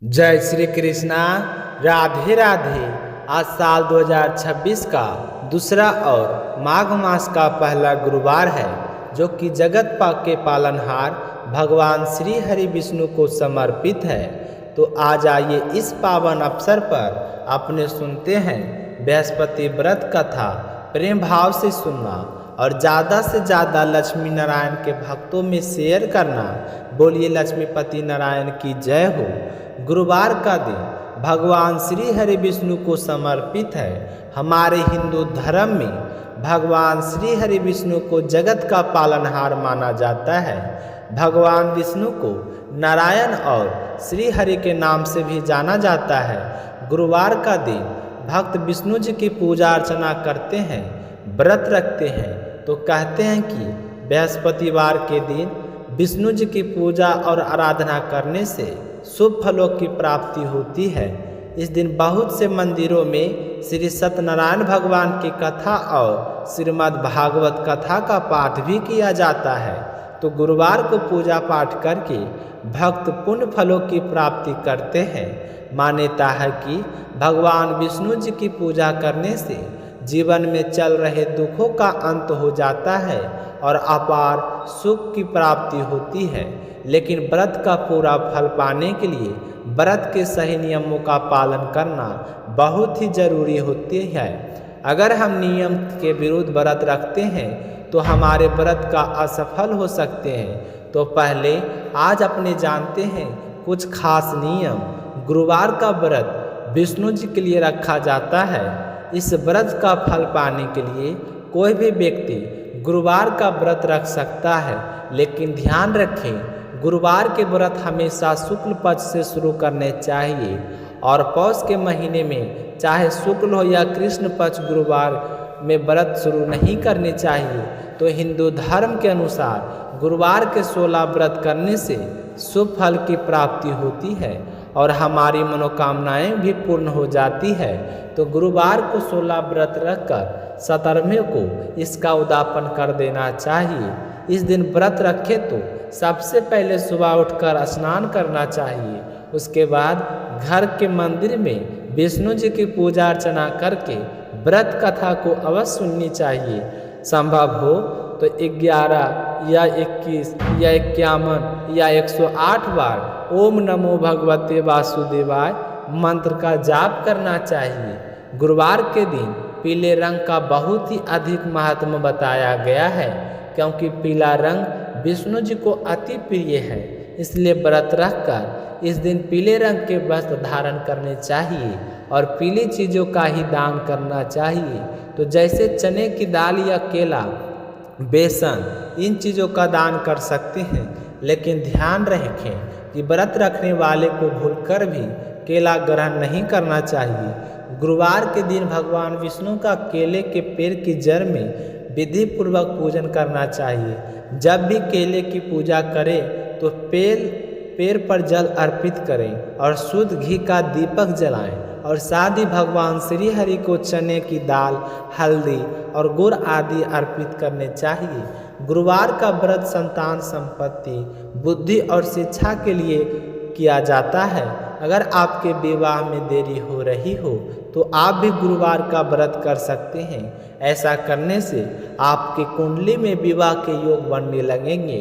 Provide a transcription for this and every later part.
जय श्री कृष्णा। राधे राधे। आज साल 2026 का दूसरा और माघ मास का पहला गुरुवार है, जो कि जगत के पालनहार भगवान श्री हरि विष्णु को समर्पित है। तो आज आइए इस पावन अवसर पर अपने सुनते हैं बृहस्पति व्रत कथा। प्रेम भाव से सुनना और ज़्यादा से ज़्यादा लक्ष्मी नारायण के भक्तों में शेयर करना। बोलिए लक्ष्मीपति नारायण की जय हो। गुरुवार का दिन भगवान श्री हरि विष्णु को समर्पित है। हमारे हिंदू धर्म में भगवान श्री हरि विष्णु को जगत का पालनहार माना जाता है। भगवान विष्णु को नारायण और श्री हरि के नाम से भी जाना जाता है। गुरुवार का दिन भक्त विष्णु जी की पूजा अर्चना करते हैं, व्रत रखते हैं। तो कहते हैं कि बृहस्पतिवार के दिन विष्णु जी की पूजा और आराधना करने से शुभ फलों की प्राप्ति होती है। इस दिन बहुत से मंदिरों में श्री सत्यनारायण भगवान की कथा और श्रीमद् भागवत कथा का पाठ भी किया जाता है। तो गुरुवार को पूजा पाठ करके भक्त पुण्य फलों की प्राप्ति करते हैं। मान्यता है कि भगवान विष्णु जी की पूजा करने से जीवन में चल रहे दुखों का अंत हो जाता है और अपार सुख की प्राप्ति होती है। लेकिन व्रत का पूरा फल पाने के लिए व्रत के सही नियमों का पालन करना बहुत ही जरूरी होती है। अगर हम नियम के विरुद्ध व्रत रखते हैं तो हमारे व्रत का असफल हो सकते हैं। तो पहले आज अपने जानते हैं कुछ खास नियम। गुरुवार का व्रत विष्णु जी के लिए रखा जाता है। इस व्रत का फल पाने के लिए कोई भी व्यक्ति गुरुवार का व्रत रख सकता है, लेकिन ध्यान रखें गुरुवार के व्रत हमेशा शुक्ल पक्ष से शुरू करने चाहिए और पौष के महीने में चाहे शुक्ल हो या कृष्ण पक्ष गुरुवार में व्रत शुरू नहीं करने चाहिए। तो हिंदू धर्म के अनुसार गुरुवार के 16 व्रत करने से शुभ फल की प्राप्ति होती है और हमारी मनोकामनाएं भी पूर्ण हो जाती है। तो गुरुवार को 16 व्रत रखकर 17वें को इसका उद्यापन कर देना चाहिए। इस दिन व्रत रखे तो सबसे पहले सुबह उठकर स्नान करना चाहिए। उसके बाद घर के मंदिर में विष्णु जी की पूजा अर्चना करके व्रत कथा को अवश्य सुननी चाहिए। संभव हो तो 11 या 21 या 51 या 108 बार ओम नमो भगवते वासुदेवाय मंत्र का जाप करना चाहिए। गुरुवार के दिन पीले रंग का बहुत ही अधिक महत्व बताया गया है, क्योंकि पीला रंग विष्णु जी को अति प्रिय है। इसलिए व्रत रखकर इस दिन पीले रंग के वस्त्र धारण करने चाहिए और पीली चीज़ों का ही दान करना चाहिए। तो जैसे चने की दाल या केला, बेसन, इन चीज़ों का दान कर सकते हैं। लेकिन ध्यान रखें कि व्रत रखने वाले को भूलकर भी केला ग्रहण नहीं करना चाहिए। गुरुवार के दिन भगवान विष्णु का केले के पेड़ की जड़ में विधि पूर्वक पूजन करना चाहिए। जब भी केले की पूजा करें तो पेड़ पर जल अर्पित करें और शुद्ध घी का दीपक जलाएं और साथ ही भगवान श्री हरि को चने की दाल, हल्दी और गुड़ आदि अर्पित करने चाहिए। गुरुवार का व्रत संतान, संपत्ति, बुद्धि और शिक्षा के लिए किया जाता है। अगर आपके विवाह में देरी हो रही हो तो आप भी गुरुवार का व्रत कर सकते हैं। ऐसा करने से आपकी कुंडली में विवाह के योग बनने लगेंगे।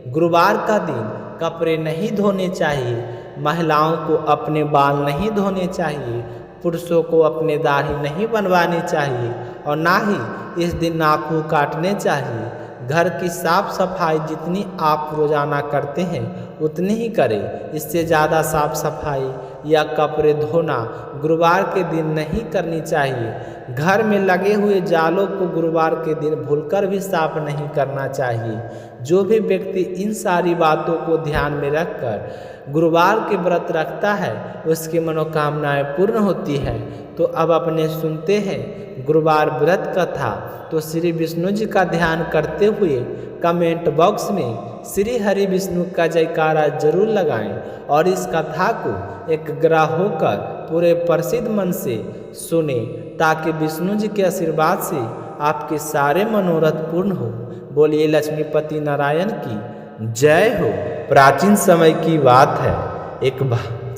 गुरुवार का दिन कपड़े नहीं धोने चाहिए। महिलाओं को अपने बाल नहीं धोने चाहिए। पुरुषों को अपने दाढ़ी नहीं बनवानी चाहिए और ना ही इस दिन नाखून काटने चाहिए। घर की साफ सफाई जितनी आप रोजाना करते हैं उतनी ही करें। इससे ज़्यादा साफ सफाई या कपड़े धोना गुरुवार के दिन नहीं करनी चाहिए। घर में लगे हुए जालों को गुरुवार के दिन भूलकर भी साफ नहीं करना चाहिए। जो भी व्यक्ति इन सारी बातों को ध्यान में रखकर गुरुवार के व्रत रखता है उसकी मनोकामनाएं पूर्ण होती है। तो अब अपने सुनते हैं गुरुवार व्रत कथा। तो श्री विष्णु जी का ध्यान करते हुए कमेंट बॉक्स में श्री हरि विष्णु का जयकारा जरूर लगाएं और इस कथा को एकग्रह होकर पूरे प्रसिद्ध मन से सुने, ताकि विष्णु जी के आशीर्वाद से आपके सारे मनोरथ पूर्ण हो। बोलिए लक्ष्मीपति नारायण की जय हो। प्राचीन समय की बात है, एक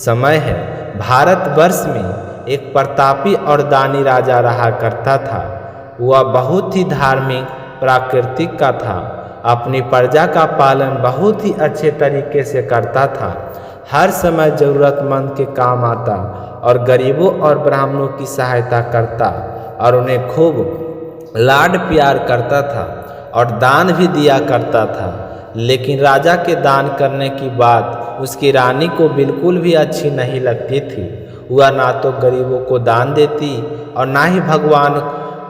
समय है। भारतवर्ष में एक प्रतापी और दानी राजा रहा करता था। वह बहुत ही धार्मिक प्राकृतिक का था। अपनी प्रजा का पालन बहुत ही अच्छे तरीके से करता था। हर समय ज़रूरतमंद के काम आता और गरीबों और ब्राह्मणों की सहायता करता और उन्हें खूब लाड प्यार करता था और दान भी दिया करता था। लेकिन राजा के दान करने की बात उसकी रानी को बिल्कुल भी अच्छी नहीं लगती थी। वह ना तो गरीबों को दान देती और ना ही भगवान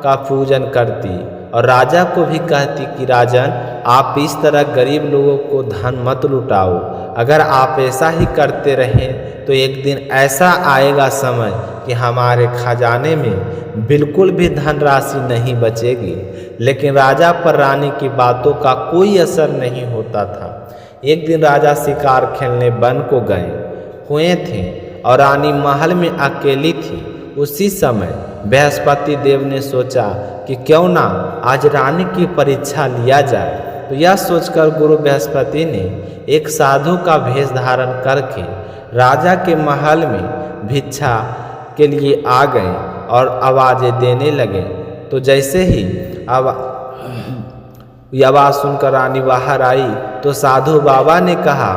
का पूजन करती और राजा को भी कहती कि राजन, आप इस तरह गरीब लोगों को धन मत लुटाओ। अगर आप ऐसा ही करते रहें तो एक दिन ऐसा आएगा समय कि हमारे खजाने में बिल्कुल भी धनराशि नहीं बचेगी। लेकिन राजा पर रानी की बातों का कोई असर नहीं होता था। एक दिन राजा शिकार खेलने वन को गए हुए थे और रानी महल में अकेली थी। उसी समय बृहस्पति देव ने सोचा कि क्यों ना आज रानी की परीक्षा लिया जाए। तो यह सोचकर गुरु बृहस्पति ने एक साधु का वेश धारण करके राजा के महल में भिक्षा के लिए आ गए और आवाज़ें देने लगे। तो जैसे ही आवाज़ सुनकर रानी बाहर आई तो साधु बाबा ने कहा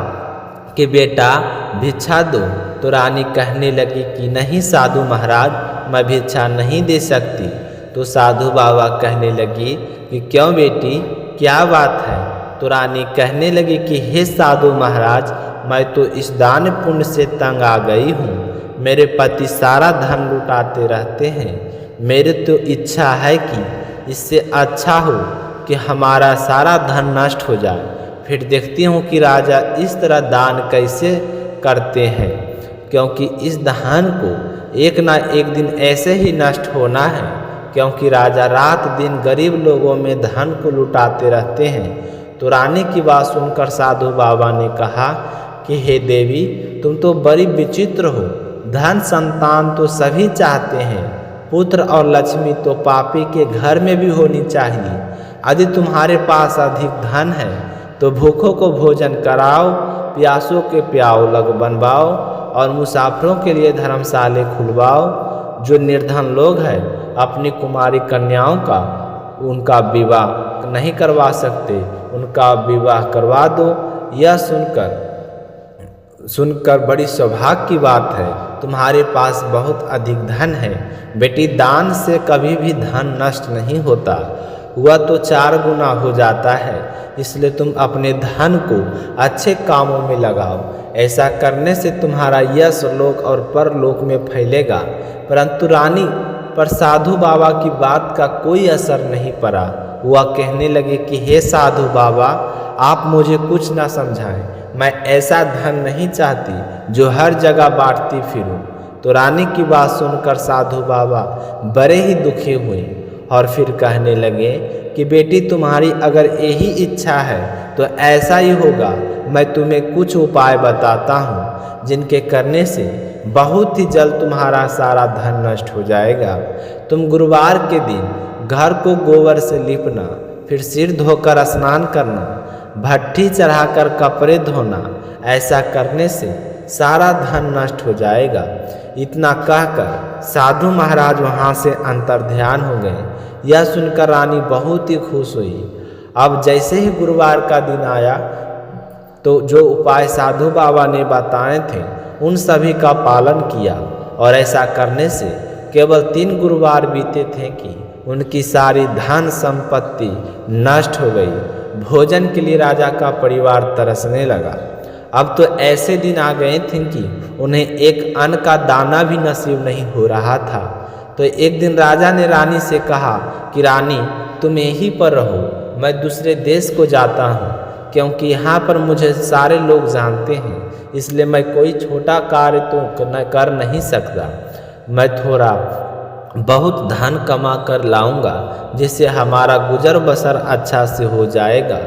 कि बेटा भिक्षा दो। तो रानी कहने लगी कि नहीं साधु महाराज, मैं भिक्षा नहीं दे सकती। तो साधु बाबा कहने लगी कि क्यों बेटी, क्या बात है। तो रानी कहने लगी कि हे साधु महाराज, मैं तो इस दान पुण्य से तंग आ गई हूँ। मेरे पति सारा धन लुटाते रहते हैं। मेरी तो इच्छा है कि इससे अच्छा हो कि हमारा सारा धन नष्ट हो जाए। फिर देखती हूँ कि राजा इस तरह दान कैसे करते हैं, क्योंकि इस धन को एक ना एक दिन ऐसे ही नष्ट होना है। क्योंकि राजा रात दिन गरीब लोगों में धन को लुटाते रहते हैं। तो रानी की बात सुनकर साधु बाबा ने कहा कि हे देवी, तुम तो बड़ी विचित्र हो। धन संतान तो सभी चाहते हैं, पुत्र और लक्ष्मी तो पापी के घर में भी होनी चाहिए। यदि तुम्हारे पास अधिक धन है तो भूखों को भोजन कराओ, प्यासों के प्याऊ लग बनवाओ और मुसाफिरों के लिए धर्मशाले खुलवाओ। जो निर्धन लोग हैं अपनी कुमारी कन्याओं का उनका विवाह नहीं करवा सकते, उनका विवाह करवा दो। यह सुनकर बड़ी सौभाग्य की बात है। तुम्हारे पास बहुत अधिक धन है। बेटी, दान से कभी भी धन नष्ट नहीं होता, वह तो 4 गुना हो जाता है। इसलिए तुम अपने धन को अच्छे कामों में लगाओ। ऐसा करने से तुम्हारा यश लोक और परलोक में फैलेगा। परंतु रानी पर साधु बाबा की बात का कोई असर नहीं पड़ा। वह कहने लगे कि हे साधु बाबा, आप मुझे कुछ ना समझाएं। मैं ऐसा धन नहीं चाहती जो हर जगह बांटती फिरूं। तो रानी की बात सुनकर साधु बाबा बड़े ही दुखी हुए और फिर कहने लगे कि बेटी, तुम्हारी अगर यही इच्छा है तो ऐसा ही होगा। मैं तुम्हें कुछ उपाय बताता हूँ जिनके करने से बहुत ही जल्द तुम्हारा सारा धन नष्ट हो जाएगा। तुम गुरुवार के दिन घर को गोबर से लिपना, फिर सिर धोकर स्नान करना, भट्ठी चढ़ाकर कपड़े धोना। ऐसा करने से सारा धन नष्ट हो जाएगा। इतना कहकर साधु महाराज वहाँ से अंतर्ध्यान हो गए। यह सुनकर रानी बहुत ही खुश हुई। अब जैसे ही गुरुवार का दिन आया तो जो उपाय साधु बाबा ने बताए थे उन सभी का पालन किया और ऐसा करने से केवल 3 गुरुवार बीते थे कि उनकी सारी धन संपत्ति नष्ट हो गई। भोजन के लिए राजा का परिवार तरसने लगा। अब तो ऐसे दिन आ गए थे कि उन्हें एक अन्न का दाना भी नसीब नहीं हो रहा था। तो एक दिन राजा ने रानी से कहा कि रानी, तुम यहीं पर रहो, मैं दूसरे देश को जाता हूँ, क्योंकि यहाँ पर मुझे सारे लोग जानते हैं। इसलिए मैं कोई छोटा कार्य तो कर नहीं सकता। मैं थोड़ा बहुत धन कमा कर लाऊंगा, जिससे हमारा गुजर बसर अच्छा से हो जाएगा।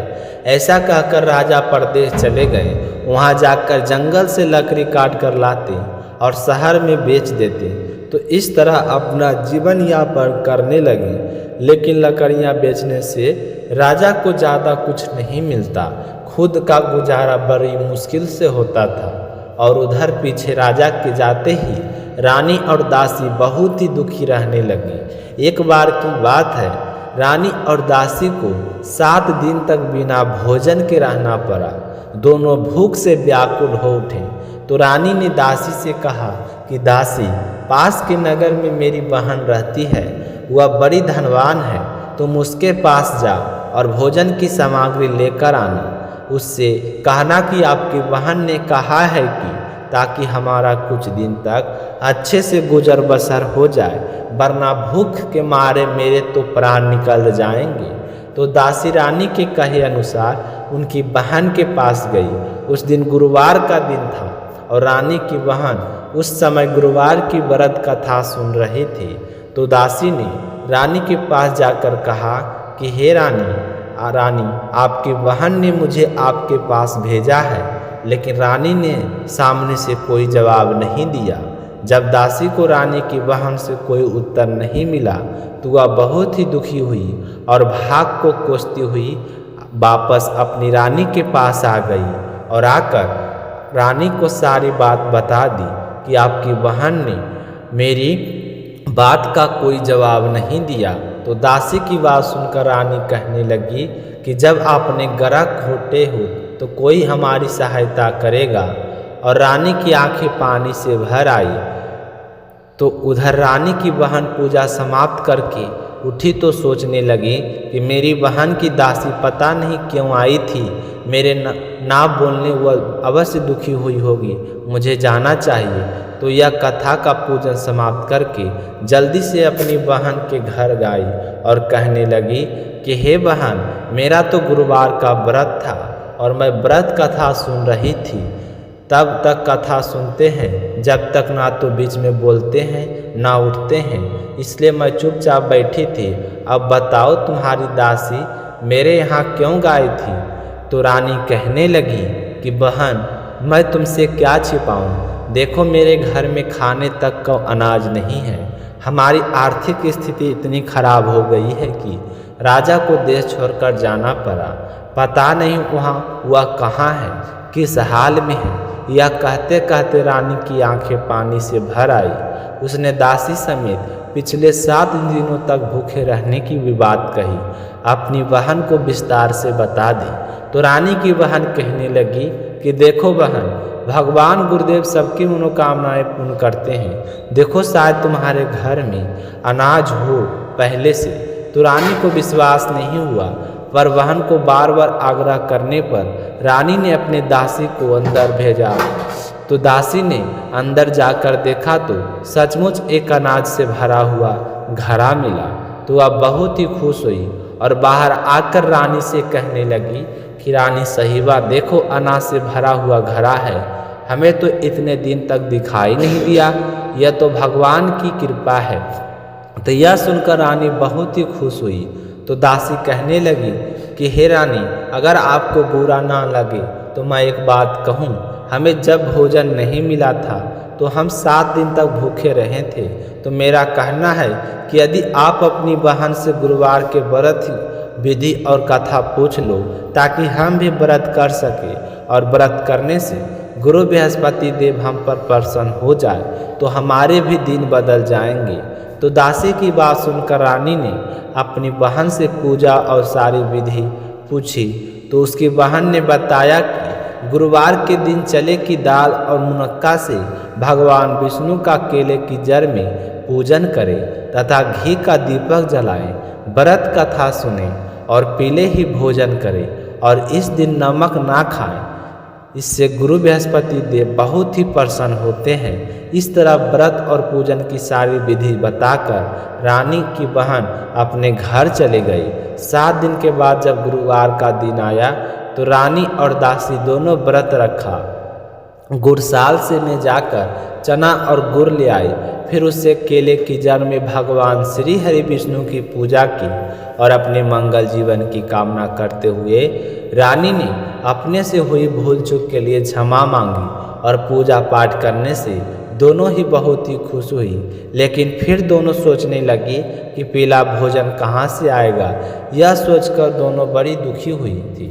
ऐसा कहकर राजा परदेश चले गए। वहाँ जाकर जंगल से लकड़ी काट कर लाते और शहर में बेच देते। तो इस तरह अपना जीवन यापन करने लगे। लेकिन लकड़ियाँ बेचने से राजा को ज़्यादा कुछ नहीं मिलता। खुद का गुजारा बड़ी मुश्किल से होता था और उधर पीछे राजा के जाते ही रानी और दासी बहुत ही दुखी रहने लगी। एक बार की बात है, रानी और दासी को 7 दिन तक बिना भोजन के रहना पड़ा। दोनों भूख से व्याकुल हो उठे तो रानी ने दासी से कहा कि दासी, पास के नगर में मेरी बहन रहती है, वह बड़ी धनवान है, तुम उसके पास जाओ और भोजन की सामग्री लेकर आना। उससे कहना कि आपकी बहन ने कहा है कि ताकि हमारा कुछ दिन तक अच्छे से गुजर बसर हो जाए, वरना भूख के मारे मेरे तो प्राण निकल जाएंगे। तो दासी रानी के कहे अनुसार उनकी बहन के पास गई। उस दिन गुरुवार का दिन था और रानी की बहन उस समय गुरुवार की व्रत कथा सुन रही थी। तो दासी ने रानी के पास जाकर कहा कि हे रानी, आपकी बहन ने मुझे आपके पास भेजा है। लेकिन रानी ने सामने से कोई जवाब नहीं दिया। जब दासी को रानी की बहन से कोई उत्तर नहीं मिला तो वह बहुत ही दुखी हुई और भाग को कोसती हुई वापस अपनी रानी के पास आ गई और आकर रानी को सारी बात बता दी कि आपकी बहन ने मेरी बात का कोई जवाब नहीं दिया। तो दासी की बात सुनकर रानी कहने लगी कि जब आपने गर्क घोटे हो तो कोई हमारी सहायता करेगा। और रानी की आंखें पानी से भर आई। तो उधर रानी की बहन पूजा समाप्त करके उठी तो सोचने लगी कि मेरी बहन की दासी पता नहीं क्यों आई थी, मेरे ना बोलने वह अवश्य दुखी हुई होगी, मुझे जाना चाहिए। तो यह कथा का पूजन समाप्त करके जल्दी से अपनी बहन के घर गई और कहने लगी कि हे बहन, मेरा तो गुरुवार का व्रत था और मैं व्रत कथा सुन रही थी। तब तक कथा सुनते हैं जब तक ना तो बीच में बोलते हैं ना उठते हैं, इसलिए मैं चुपचाप बैठी थी। अब बताओ तुम्हारी दासी मेरे यहाँ क्यों गई थी? तो रानी कहने लगी कि बहन, मैं तुमसे क्या छिपाऊं, देखो मेरे घर में खाने तक का अनाज नहीं है। हमारी आर्थिक स्थिति इतनी खराब हो गई है कि राजा को देश छोड़कर जाना पड़ा। पता नहीं वह कहाँ है, किस हाल में है। यह कहते कहते रानी की आंखें पानी से भर आई। उसने दासी समेत पिछले 7 दिनों तक भूखे रहने की भी बात कही, अपनी बहन को विस्तार से बता दी। तो रानी की बहन कहने लगी कि देखो बहन, भगवान गुरुदेव सबकी मनोकामनाएं पूर्ण करते हैं। देखो शायद तुम्हारे घर में अनाज हो पहले से। तो रानी को विश्वास नहीं हुआ, पर बहन को बार बार आग्रह करने पर रानी ने अपने दासी को अंदर भेजा। तो दासी ने अंदर जाकर देखा तो सचमुच एक अनाज से भरा हुआ घड़ा मिला। तो वह बहुत ही खुश हुई और बाहर आकर रानी से कहने लगी कि रानी साहिबा, देखो अनाज से भरा हुआ घड़ा है, हमें तो इतने दिन तक दिखाई नहीं दिया, यह तो भगवान की कृपा है। तो यह सुनकर रानी बहुत ही खुश हुई। तो दासी कहने लगी कि हे रानी, अगर आपको बुरा ना लगे तो मैं एक बात कहूँ, हमें जब भोजन नहीं मिला था तो हम 7 दिन तक भूखे रहे थे। तो मेरा कहना है कि यदि आप अपनी बहन से गुरुवार के व्रत विधि और कथा पूछ लो ताकि हम भी व्रत कर सके, और व्रत करने से गुरु बृहस्पति देव हम पर प्रसन्न हो जाए तो हमारे भी दिन बदल जाएंगे। तो दासी की बात सुनकर रानी ने अपनी बहन से पूजा और सारी विधि पूछी। तो उसकी बहन ने बताया कि गुरुवार के दिन चने की दाल और मुनक्का से भगवान विष्णु का केले की जड़ में पूजन करें तथा घी का दीपक जलाएं, व्रत कथा सुने और पीले ही भोजन करें और इस दिन नमक ना खाएं। इससे गुरु बृहस्पति देव बहुत ही प्रसन्न होते हैं। इस तरह व्रत और पूजन की सारी विधि बताकर रानी की बहन अपने घर चले गई। 7 दिन के बाद जब गुरुवार का दिन आया तो रानी और दासी दोनों व्रत रखा। गुड़साल से में जाकर चना और गुड़ ले आई, फिर उससे केले की जड़ में भगवान श्री हरि विष्णु की पूजा की और अपने मंगल जीवन की कामना करते हुए रानी ने अपने से हुई भूल चूक के लिए क्षमा मांगी और पूजा पाठ करने से दोनों ही बहुत ही खुश हुई। लेकिन फिर दोनों सोचने लगी कि पीला भोजन कहाँ से आएगा। यह सोचकर दोनों बड़ी दुखी हुई थी।